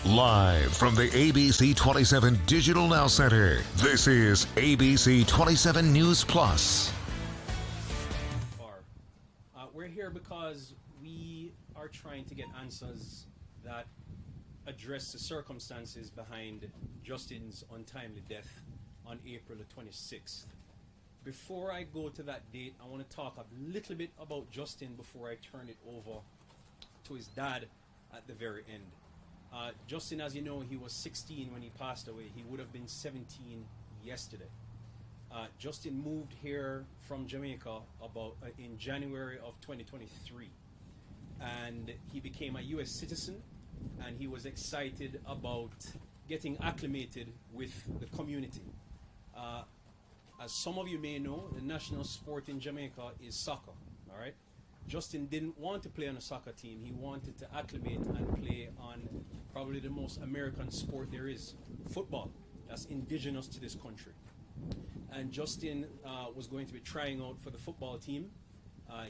Live from the ABC 27 Digital Now Center, this is ABC 27 News Plus. We're here because we are trying to get answers that address the circumstances behind Justin's untimely death on April the 26th. Before I go to that date, I want to talk a little bit about Justin before I turn it over to his dad at the very end. Justin, as you know, he was 16 when he passed away. He would have been 17 yesterday. Justin moved here from Jamaica in January of 2023, and he became a U.S. citizen, and he was excited about getting acclimated with the community. As some of you may know, the national sport in Jamaica is soccer, all right? Justin didn't want to play on a soccer team. He wanted to acclimate and play on probably the most American sport there is, football. That's indigenous to this country. And Justin was going to be trying out for the football team.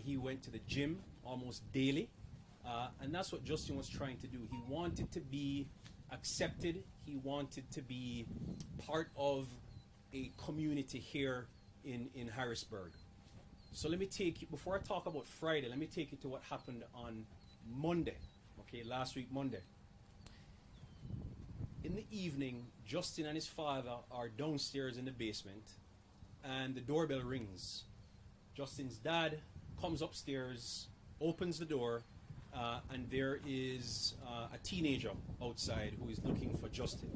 He went to the gym almost daily. And that's what Justin was trying to do. He wanted to be accepted. He wanted to be part of a community here in Harrisburg. So let me take you, before I talk about Friday, let me take you to what happened on Monday, okay, last week Monday. In the evening, Justin and his father are downstairs in the basement, and the doorbell rings. Justin's dad comes upstairs, opens the door, and there is a teenager outside who is looking for Justin.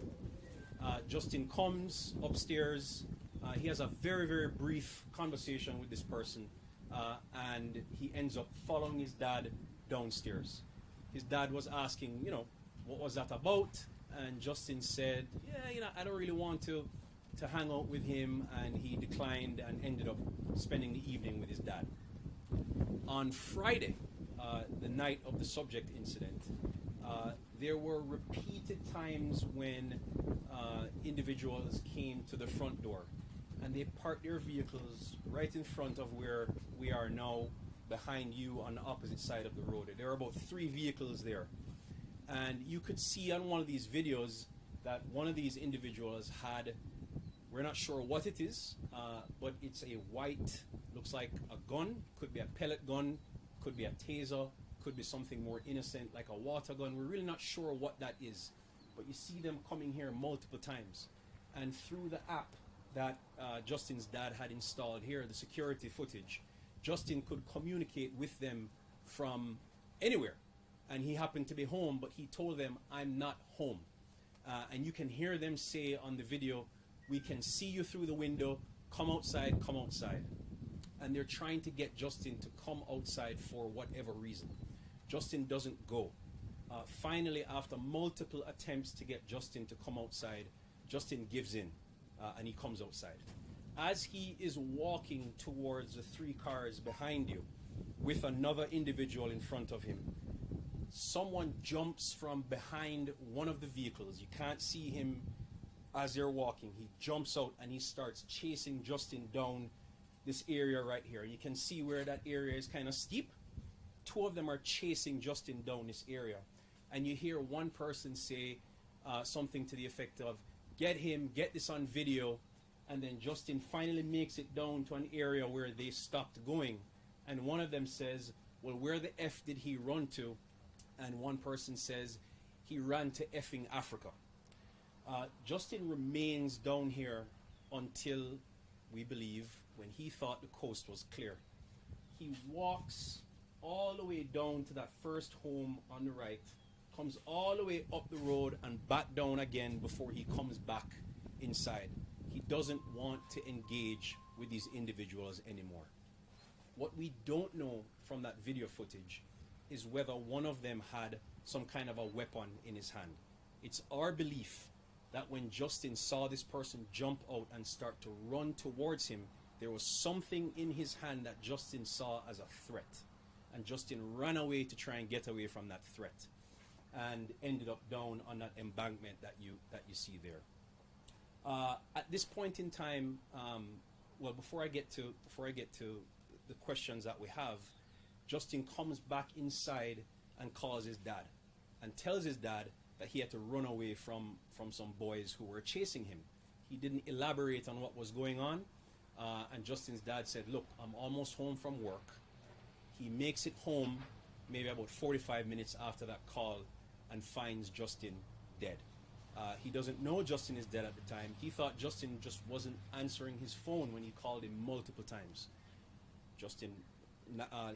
Justin comes upstairs. He has a very, very brief conversation with this person, and he ends up following his dad downstairs. His dad was asking, what was that about? And Justin said, I don't really want to hang out with him, and he declined and ended up spending the evening with his dad. On Friday, the night of the subject incident, there were repeated times when individuals came to the front door, and they parked their vehicles right in front of where we are now, behind you on the opposite side of the road. There are about 3 vehicles there. And you could see on one of these videos that one of these individuals had, we're not sure what it is, but it's a white, looks like a gun, could be a pellet gun, could be a taser, could be something more innocent like a water gun. We're really not sure what that is. But you see them coming here multiple times. And through the app that Justin's dad had installed here, the security footage, Justin could communicate with them from anywhere. And he happened to be home, but he told them, I'm not home. And you can hear them say on the video, we can see you through the window, come outside, come outside. And they're trying to get Justin to come outside for whatever reason. Justin doesn't go. Finally, after multiple attempts to get Justin to come outside, Justin gives in, and he comes outside. As he is walking towards the 3 cars behind you with another individual in front of him, someone jumps from behind one of the vehicles. You can't see him as they're walking. He jumps out and he starts chasing Justin down this area right here. You can see where that area is kind of steep. 2 of them are chasing Justin down this area. And you hear one person say something to the effect of, get him, get this on video. And then Justin finally makes it down to an area where they stopped going. And one of them says, well, where the F did he run to? And one person says, he ran to effing Africa. Justin remains down here until, we believe, when he thought the coast was clear. He walks all the way down to that first home on the right, comes all the way up the road and back down again before he comes back inside. He doesn't want to engage with these individuals anymore. What we don't know from that video footage is whether one of them had some kind of a weapon in his hand. It's our belief that when Justin saw this person jump out and start to run towards him, there was something in his hand that Justin saw as a threat. And Justin ran away to try and get away from that threat, and ended up down on that embankment that you see there. At this point in time, before I get to the questions that we have, Justin comes back inside and calls his dad and tells his dad that he had to run away from some boys who were chasing him. He didn't elaborate on what was going on, and Justin's dad said, look, I'm almost home from work. He makes it home maybe about 45 minutes after that call and finds Justin dead. He doesn't know Justin is dead at the time. He thought Justin just wasn't answering his phone when he called him multiple times.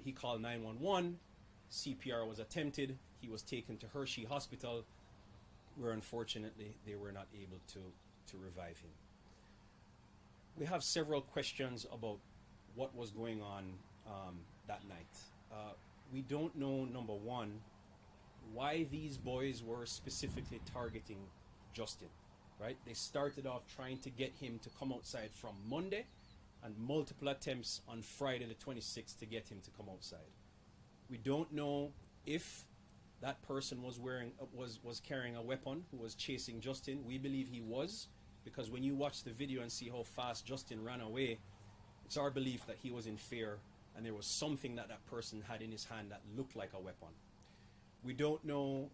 He called 911. CPR was attempted. He was taken to Hershey Hospital, where unfortunately they were not able to revive him. We have several questions about what was going on that night. We don't know, number one, why these boys were specifically targeting Justin, right? They started off trying to get him to come outside from Monday, and multiple attempts on Friday the 26th to get him to come outside. We don't know if that person was carrying a weapon who was chasing Justin. We believe he was, because when you watch the video and see how fast Justin ran away, it's our belief that he was in fear and there was something that person had in his hand that looked like a weapon. We don't know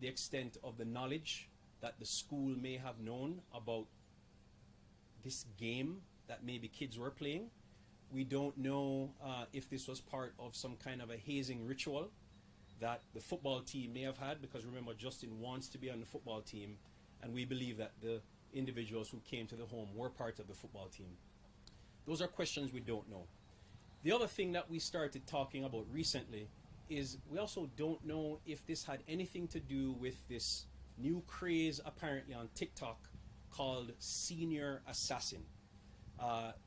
the extent of the knowledge that the school may have known about this game that maybe kids were playing. We don't know if this was part of some kind of a hazing ritual that the football team may have had, because remember, Justin wants to be on the football team, and we believe that the individuals who came to the home were part of the football team. Those are questions we don't know. The other thing that we started talking about recently is we also don't know if this had anything to do with this new craze apparently on TikTok called Senior Assassin.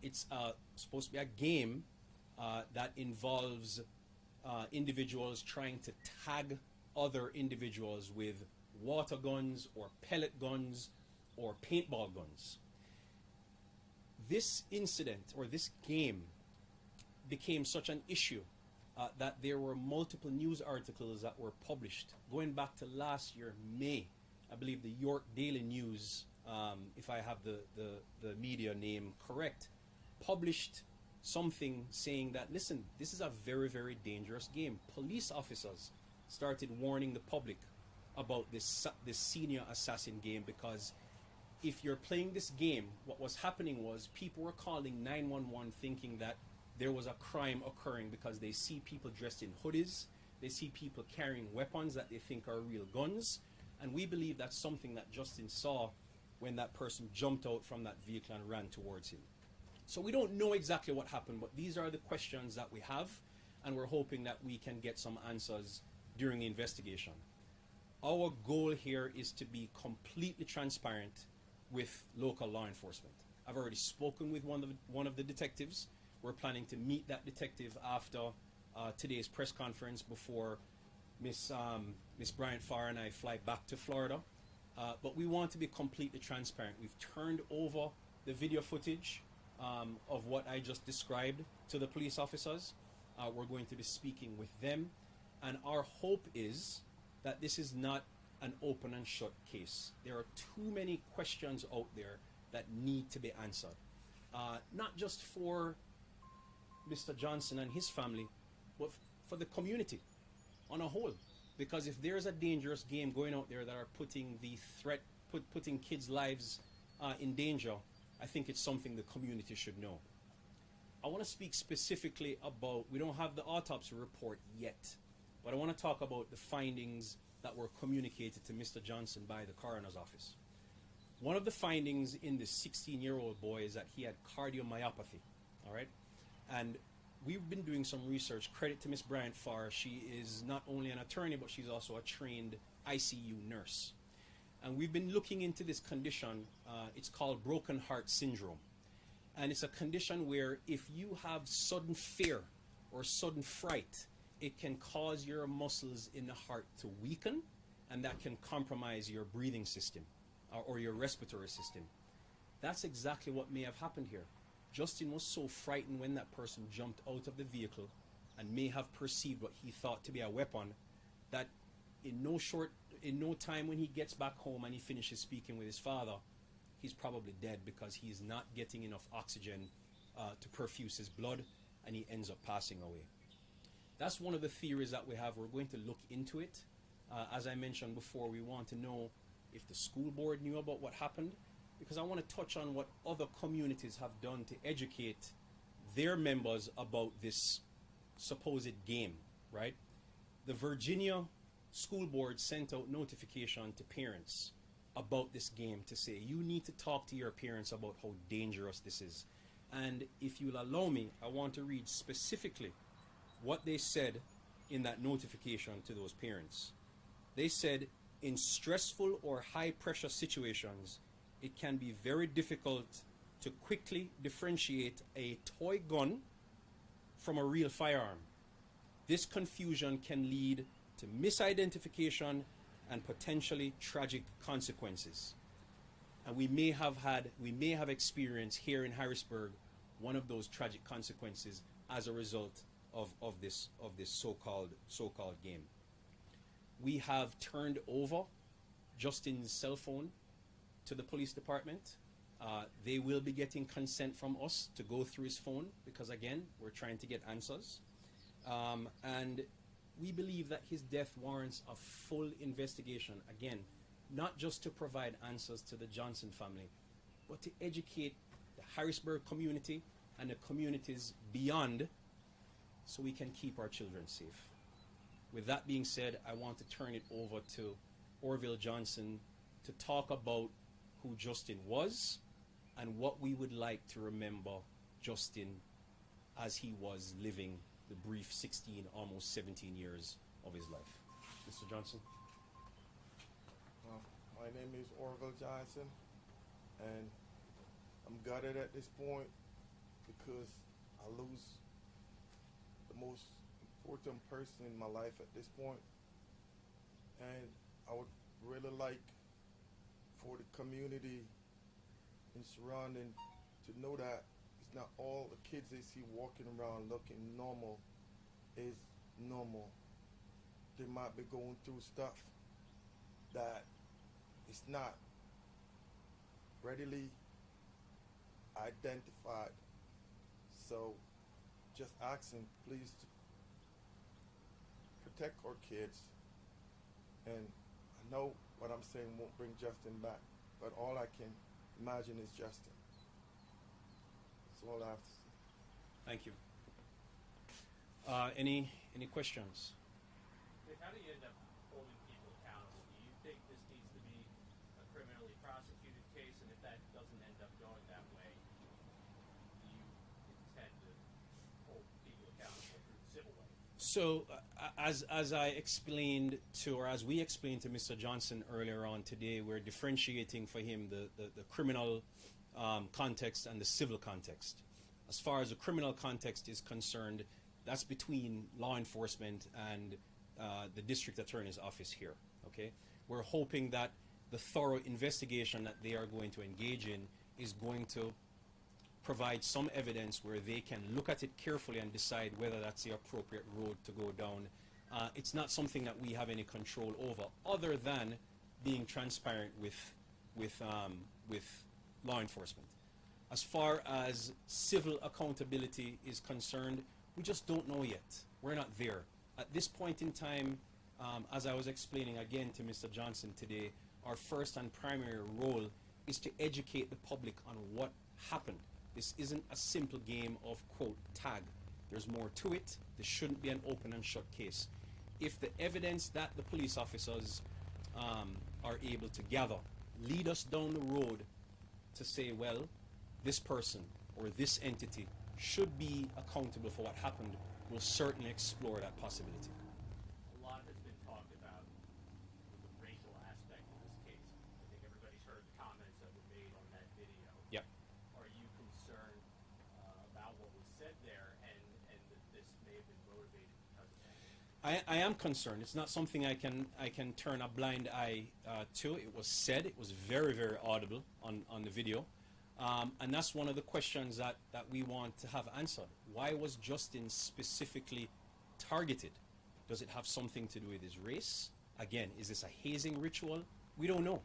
It's supposed to be a game that involves individuals trying to tag other individuals with water guns or pellet guns or paintball guns. This incident or this game became such an issue that there were multiple news articles that were published going back to last year, May. I believe the York Daily News, if I have the media name correct, published something saying that, listen, this is a very, very dangerous game. Police officers started warning the public about this Senior Assassin game, because if you're playing this game, what was happening was people were calling 911 thinking that there was a crime occurring because they see people dressed in hoodies, they see people carrying weapons that they think are real guns, and we believe that's something that Justin saw when that person jumped out from that vehicle and ran towards him. So we don't know exactly what happened, but these are the questions that we have, and we're hoping that we can get some answers during the investigation. Our goal here is to be completely transparent with local law enforcement. I've already spoken with one of the detectives. We're planning to meet that detective after today's press conference before Miss Bryant Farr and I fly back to Florida. But we want to be completely transparent. We've turned over the video footage of what I just described to the police officers. We're going to be speaking with them, and our hope is that this is not an open and shut case. There are too many questions out there that need to be answered, not just for Mr. Johnson and his family, but for the community on a whole. Because if there's a dangerous game going out there that are putting putting kids' lives in danger, I think it's something the community should know. I want to speak specifically about, we don't have the autopsy report yet, but I want to talk about the findings that were communicated to Mr. Johnson by the coroner's office. One of the findings in the 16-year-old boy is that he had cardiomyopathy, all right? And we've been doing some research. Credit to Miss Bryant Farr. She is not only an attorney, but she's also a trained ICU nurse. And we've been looking into this condition. It's called broken heart syndrome. And it's a condition where if you have sudden fear or sudden fright, it can cause your muscles in the heart to weaken, and that can compromise your breathing system or your respiratory system. That's exactly what may have happened here. Justin was so frightened when that person jumped out of the vehicle and may have perceived what he thought to be a weapon, that in no time when he gets back home and he finishes speaking with his father, he's probably dead, because he's not getting enough oxygen to perfuse his blood, and he ends up passing away. That's one of the theories that we have. We're going to look into it. As I mentioned before, we want to know if the school board knew about what happened, because I want to touch on what other communities have done to educate their members about this supposed game, right? The Virginia school board sent out notification to parents about this game to say you need to talk to your parents about how dangerous this is. And if you'll allow me, I want to read specifically what they said in that notification to those parents. They said, in stressful or high pressure situations, it can be very difficult to quickly differentiate a toy gun from a real firearm. This confusion can lead to misidentification and potentially tragic consequences. And we may have experienced here in Harrisburg one of those tragic consequences as a result of this so-called game. We have turned over Justin's cell phone to the police department. They will be getting consent from us to go through his phone because, again, we're trying to get answers. And we believe that his death warrants a full investigation, again, not just to provide answers to the Johnson family, but to educate the Harrisburg community and the communities beyond so we can keep our children safe. With that being said, I want to turn it over to Orville Johnson to talk about who Justin was and what we would like to remember Justin as he was living the brief 16, almost 17 years of his life. Mr. Johnson? My name is Orville Johnson, and I'm gutted at this point because I lose the most important person in my life at this point. And I would really like for the community in surrounding to know that it's not all the kids they see walking around looking normal is normal. They might be going through stuff that is not readily identified. So just asking please to protect our kids. And I know what I'm saying won't bring Justin back, but all I can imagine is Justin. That's all I have to say. Thank you. Any questions? How do you end up holding people accountable? Do you think this needs to be a criminally prosecuted case, and if that doesn't end up going that way, do you intend to hold people accountable through the civil way? So, as I explained to, or as we explained to Mr. Johnson earlier on today, we're differentiating for him the criminal context and the civil context. As far as the criminal context is concerned, that's between law enforcement and the district attorney's office here. Okay, we're hoping that the thorough investigation that they are going to engage in is going to provide some evidence where they can look at it carefully and decide whether that's the appropriate road to go down. It's not something that we have any control over, other than being transparent with law enforcement. As far as civil accountability is concerned, we just don't know yet. We're not there. At this point in time, as I was explaining again to Mr. Johnson today, our first and primary role is to educate the public on what happened. This isn't a simple game of, quote, tag. There's more to it. This shouldn't be an open and shut case. If the evidence that the police officers are able to gather lead us down the road to say, well, this person or this entity should be accountable for what happened, we'll certainly explore that possibility. A lot has been talked about the racial aspect of this case. I think everybody's heard the comments that were made on that video. Yep. Are you concerned about what was said there and that this may have been motivated because of that? I am concerned. It's not something I can turn a blind eye to. It was said. It was very, very audible on the video. And that's one of the questions that we want to have answered. Why was Justin specifically targeted? Does it have something to do with his race? Again, is this a hazing ritual? We don't know.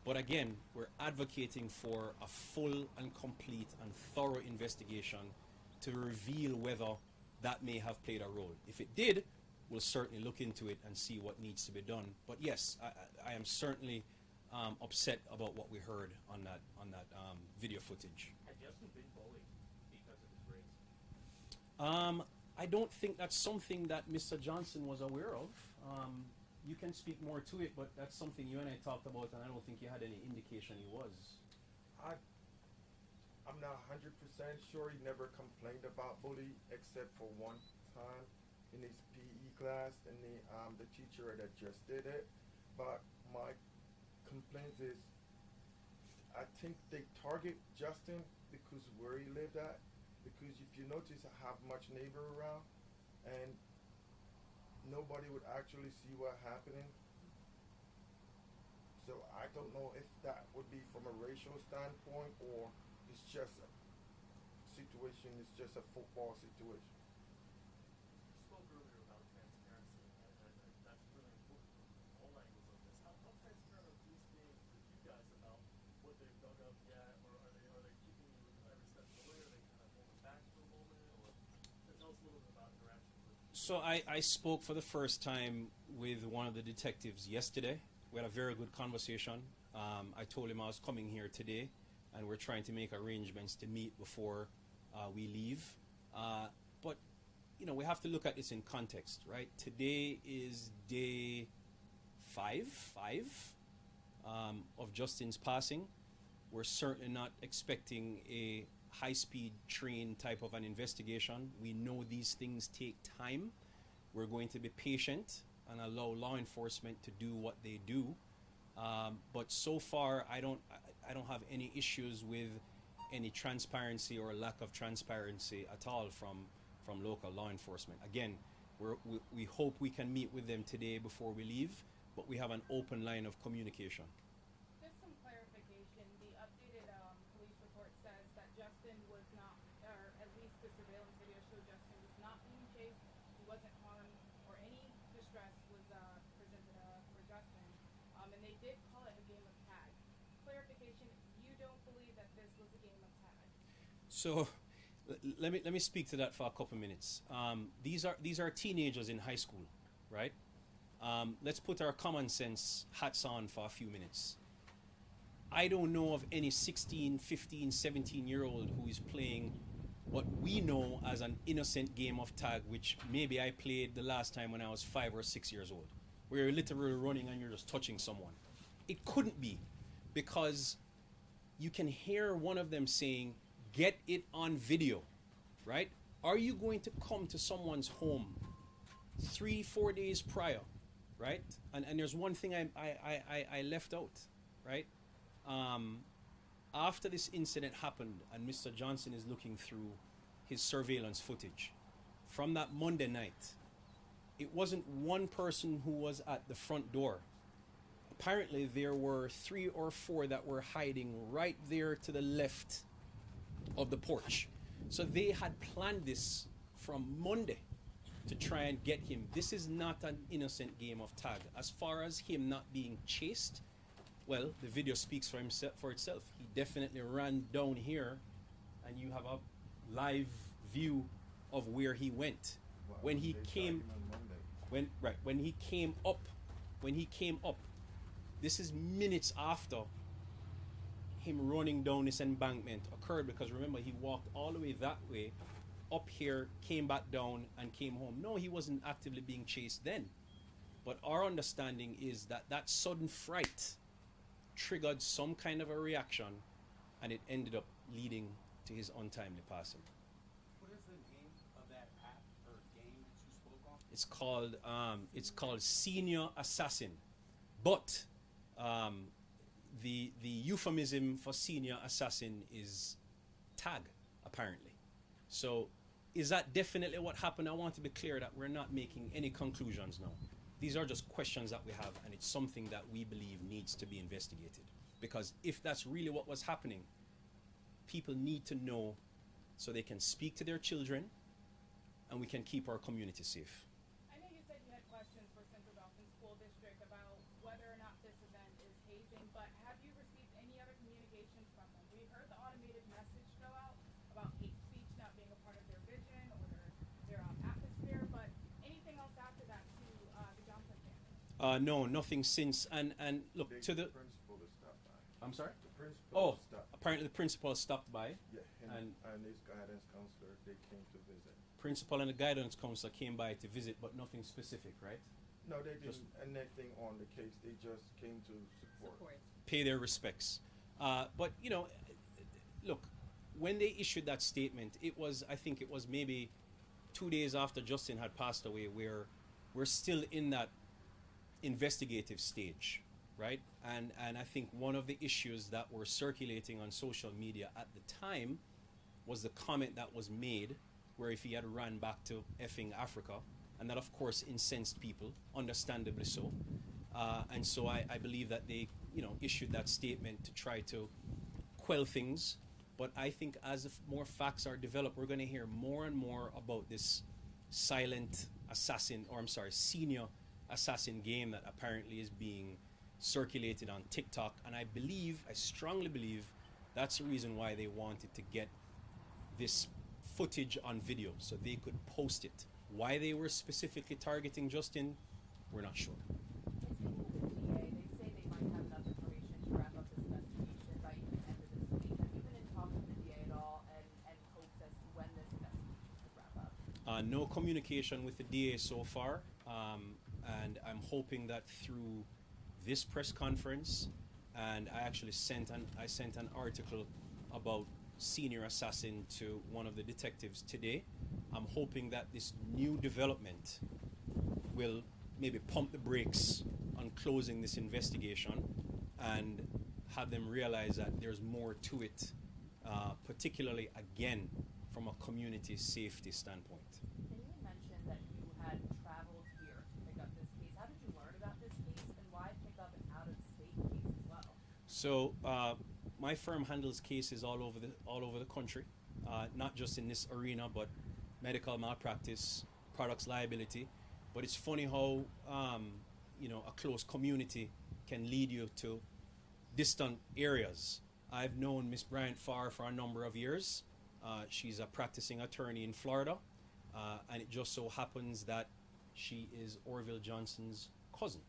But again, we're advocating for a full and complete and thorough investigation to reveal whether that may have played a role. If it did, we'll certainly look into it and see what needs to be done. But yes, I am certainly upset about what we heard on that video footage. Had Justin been bullied because of his race? I don't think that's something that Mr. Johnson was aware of. You can speak more to it, but that's something you and I talked about, and I don't think you had any indication he was. I'm not 100% sure. He never complained about bullying except for one time in his PE class, and the teacher that just did it. But my complaint is, I think they target Justin because where he lived at. Because if you notice, I have much neighbor around, and nobody would actually see what happening. So I don't know if that would be from a racial standpoint or it's just a situation. It's just a football situation. You spoke earlier about transparency, and that's really important from all angles of this. How transparent are police being with you guys about what they've dug up yet, or are they keeping you every step of the way? Are they kind of holding back for a moment, or tell us a little bit about interaction with? So I spoke for the first time with one of the detectives yesterday. We had a very good conversation. I told him I was coming here today, and we're trying to make arrangements to meet before we leave. But, you know, we have to look at this in context, right? Today is day five of Justin's passing. We're certainly not expecting a high-speed train type of an investigation. We know these things take time. We're going to be patient and allow law enforcement to do what they do. But so far, I don't have any issues with any transparency or lack of transparency at all from local law enforcement. Again, we hope we can meet with them today before we leave, but we have an open line of communication. Just some clarification. The updated police report says that Justin was not, or at least the surveillance video showed Justin was not being chased. He wasn't harmed, or any distress was presented for Justin. And they did call it a game of tag. Clarification: you don't believe that this was a game of tag? So let me speak to that for a couple minutes. These are teenagers in high school, right? Let's put our common sense hats on for a few minutes. I don't know of any 16, 15, 17-year-old who is playing what we know as an innocent game of tag, which maybe I played the last time when I was 5 or 6 years old, where you're literally running and you're just touching someone. It couldn't be, because you can hear one of them saying, "Get it on video," right? Are you going to come to someone's home 3-4 days prior, right? And there's one thing I left out, right? After this incident happened and Mr. Johnson is looking through his surveillance footage from that Monday night, it wasn't one person who was at the front door. Apparently there were 3 or 4 that were hiding right there to the left of the porch. So they had planned this from Monday to try and get him. This is not an innocent game of tag. As far as him not being chased, well, the video speaks for itself. He definitely ran down here, and you have a live view of where he went. Well, When he they came, tried him on Monday. when he came up, this is minutes after him running down this embankment occurred, because remember, he walked all the way that way, up here, came back down, and came home. No, he wasn't actively being chased then. But our understanding is that that sudden fright triggered some kind of a reaction, and it ended up leading to his untimely passing. What is the name of that app or game that you spoke on? It's called Senior Assassin, but the euphemism for Senior Assassin is tag, apparently. So, is that definitely what happened? I want to be clear that we're not making any conclusions now. These are just questions that we have, and it's something that we believe needs to be investigated. Because if that's really what was happening, people need to know so they can speak to their children, and we can keep our community safe. I know you said you had questions for Central Dauphin School District about whether or not this event is hazing, but have you received any other communications from them? We heard the automated message go out about hate speech not being a part of their vision or their atmosphere, but anything else after that No, nothing since. And look to the. principal has stopped by. I'm sorry. The principal Oh, has stopped. apparently the principal stopped by. Yeah, and- and his guidance counselor, they came to visit. Principal and the guidance counselor came by to visit, but nothing specific, right? No, they didn't Just- anything on the case. They just came to support. Pay their respects. But you know, look, when they issued that statement, I think it was maybe 2 days after Justin had passed away, where we're still in that investigative stage, right? And I think one of the issues that were circulating on social media at the time was the comment that was made, where if he had ran back to effing Africa, and that of course incensed people, understandably so. And so I believe that they, issued that statement to try to quell things. But I think as more facts are developed, we're going to hear more and more about this silent assassin, or I'm sorry, senior assassin game that apparently is being circulated on TikTok. And I strongly believe that's the reason why they wanted to get this footage on video so they could post it. Why they were specifically targeting Justin, we're not sure. And speaking with the DA, they say they might have enough information to wrap up this investigation by even the end of this week. Have you been in talks with the DA at all, and hopes as to when this investigation could wrap up? No communication with the DA so far, and I'm hoping that through this press conference, and I actually sent an article about senior assassin to one of the detectives today. I'm hoping that this new development will maybe pump the brakes on closing this investigation and have them realize that there's more to it, particularly again from a community safety standpoint. And you had mentioned that you had traveled here to pick up this case. How did you learn about this case, and why pick up an out-of-state case as well? So my firm handles cases all over the country, not just in this arena, but medical malpractice, products liability. But it's funny how a close community can lead you to distant areas. I've known Miss Bryant Farr for a number of years. She's a practicing attorney in Florida, and it just so happens that she is Orville Johnson's cousin.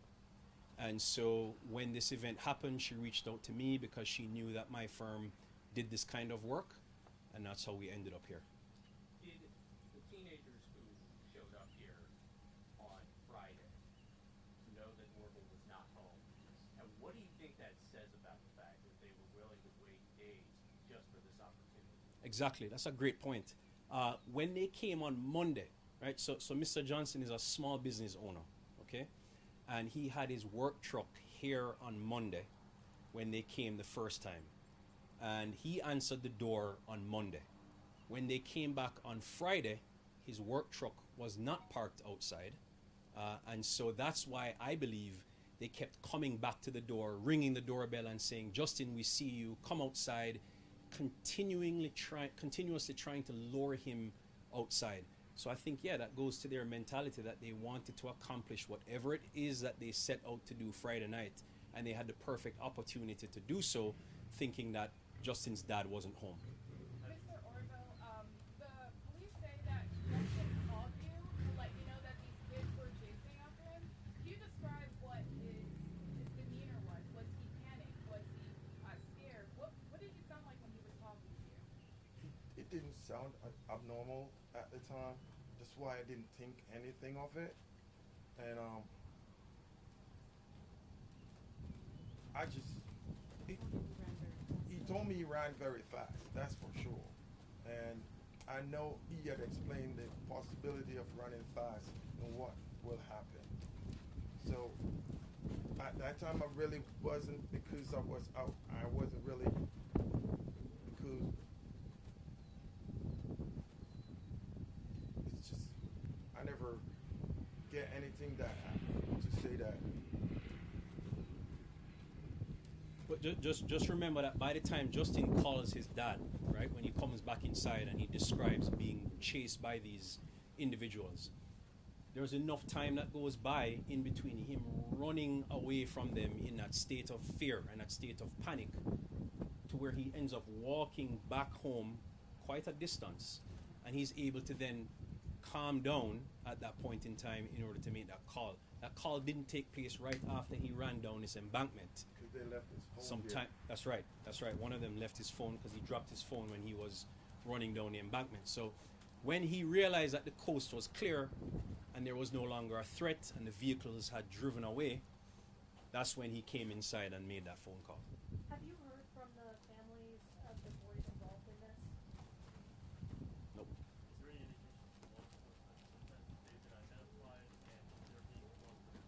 And so when this event happened, she reached out to me because she knew that my firm did this kind of work, and that's how we ended up here. Did the teenagers who showed up here on Friday know that Orville was not home? And what do you think that says about the fact that they were willing to wait days just for this opportunity? Exactly, that's a great point. When they came on Monday, right? So Mr. Johnson is a small business owner, okay? And he had his work truck here on Monday when they came the first time. And he answered the door on Monday. When they came back on Friday, his work truck was not parked outside. And so that's why I believe they kept coming back to the door, ringing the doorbell and saying, "Justin, we see you, come outside," continuously trying to lure him outside. So I think, that goes to their mentality that they wanted to accomplish whatever it is that they set out to do Friday night, and they had the perfect opportunity to do so, thinking that Justin's dad wasn't home. Mr. Orville, the police say that Justin called you to let you know that these kids were chasing after him. Can you describe what his demeanor was? Was he panicked? Was he scared? What did he sound like when he was talking to you? It didn't sound abnormal at the time. That's why I didn't think anything of it. And I just he told me he ran very fast. That's for sure. And I know he had explained the possibility of running fast and what will happen. So at that time I really wasn't, because I was out. I wasn't really, because it's just, I never get anything that to say that. But just remember that by the time Justin calls his dad, right, when he comes back inside and he describes being chased by these individuals, there's enough time that goes by in between him running away from them in that state of fear and that state of panic, to where he ends up walking back home quite a distance, and he's able to then calm down at that point in time in order to make that call. That call didn't take place right after he ran down this embankment. Because they left his phone Sometime, here. that's right. That's right. One of them left his phone because he dropped his phone when he was running down the embankment. So, when he realized that the coast was clear and there was no longer a threat and the vehicles had driven away, that's when he came inside and made that phone call. Have you heard from the families of the boys involved in this? Nope. Is there any indication from law enforcement that they've been identified and they're being cooperative?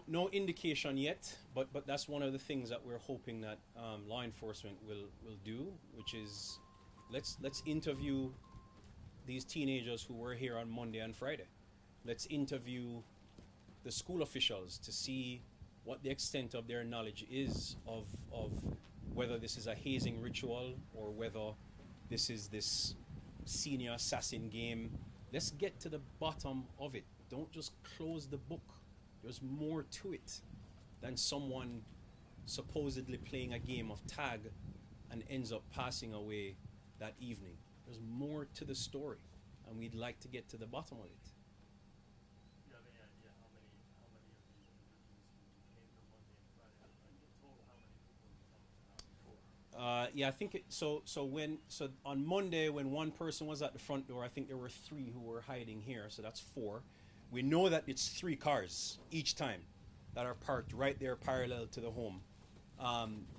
No indication yet, but that's one of the things that we're hoping that law enforcement will do, which is let's interview these teenagers who were here on Monday and Friday. Let's interview the school officials to see what the extent of their knowledge is of whether this is a hazing ritual or whether this is this senior assassin game. Let's get to the bottom of it. Don't just close the book. There's more to it than someone supposedly playing a game of tag and ends up passing away that evening. There's more to the story, and we'd like to get to the bottom of it. Do you have any idea how many of these individuals who came here Monday and Friday, like in total, how many people have come out? Yeah, I think it, so on Monday when one person was at the front door, I think there were 3 who were hiding here, so that's 4. We know that it's 3 cars each time that are parked right there parallel to the home.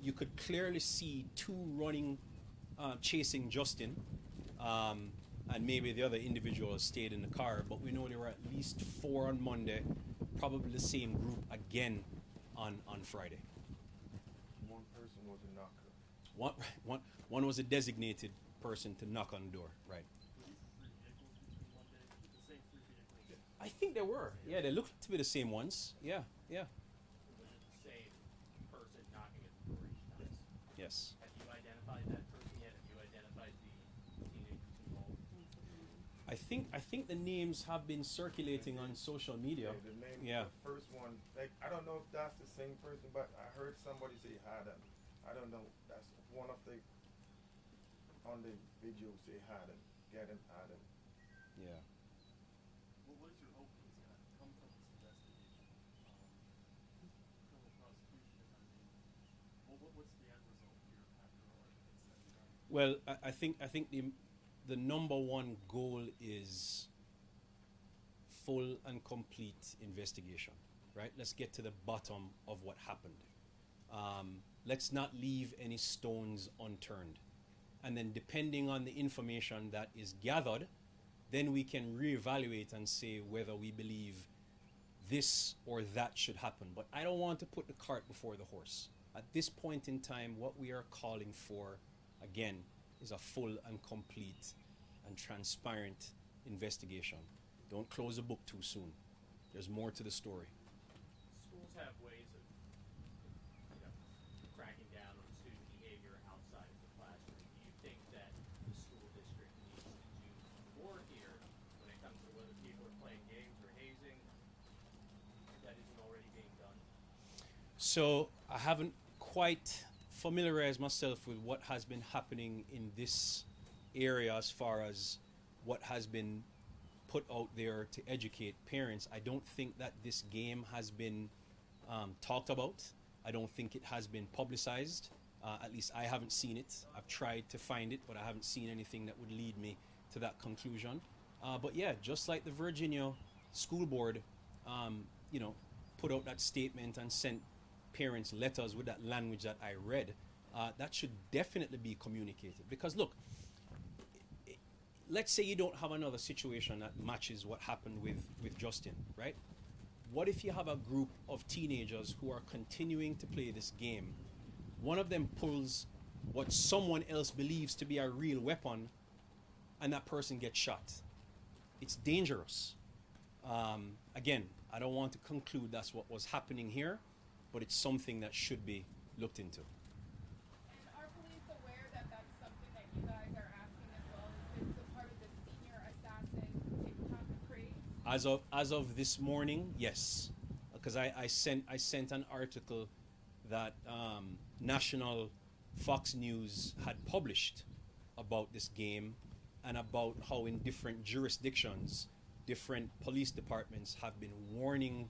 You could clearly see 2 running, chasing Justin, and maybe the other individual stayed in the car, but we know there were at least 4 on Monday, probably the same group again on Friday. One person was a knocker. One was a designated person to knock on the door, right? Were these 3 vehicles between Monday, the same 3 vehicles? I think there were. Yeah, they looked to be the same ones. Yeah. Was it the same person knocking at the door each time? Yes. Have you identified that person yet? Have you identified the teenagers involved? I think the names have been circulating on social media. The name Yeah. of the first one, like, I don't know if that's the same person, but I heard somebody say had him. I don't know. That's one of the on the video say had him, get him, had him. Yeah. What is your hope is going to come from this investigation? Criminal prosecution, I mean, what's the end result here after all everything's said and done? Well, I think the number one goal is full and complete investigation, right? Let's get to the bottom of what happened. Let's not leave any stones unturned. And then depending on the information that is gathered, then we can reevaluate and say whether we believe this or that should happen. But I don't want to put the cart before the horse. At this point in time, what we are calling for, again, is a full and complete and transparent investigation. Don't close the book too soon. There's more to the story. Schools have ways of, cracking down on student behavior outside of the classroom. Do you think that the school district needs to do more here when it comes to whether people are playing games or hazing that isn't already being done? So I haven't quite familiarized myself with what has been happening in this area as far as what has been put out there to educate parents. I don't think that this game has been talked about. I don't think it has been publicized. At least I haven't seen it. I've tried to find it, but I haven't seen anything that would lead me to that conclusion. But yeah, just like the Virginia School Board, put out that statement and sent parents letters with that language that I read, that should definitely be communicated. Because look, let's say you don't have another situation that matches what happened with Justin, right? What if you have a group of teenagers who are continuing to play this game? One of them pulls what someone else believes to be a real weapon, and that person gets shot. It's dangerous. Again, I don't want to conclude that's what was happening here, but it's something that should be looked into. And are police aware that that's something that you guys are asking as well? It's a part of the senior assassin TikTok craze? As of this morning, yes, because I sent an article that national Fox News had published about this game and about how in different jurisdictions different police departments have been warning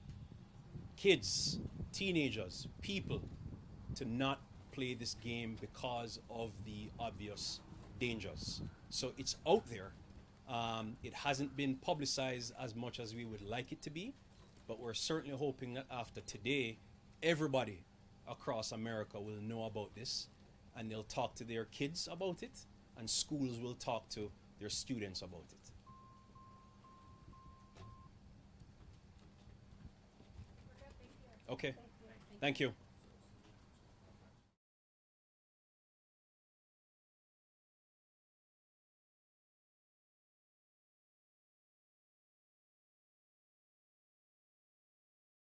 kids, teenagers, people to not play this game because of the obvious dangers. So it's out there. It hasn't been publicized as much as we would like it to be, but we're certainly hoping that after today, everybody across America will know about this, and they'll talk to their kids about it, and schools will talk to their students about it. We're good, thank you. Okay, Thank you. thank you.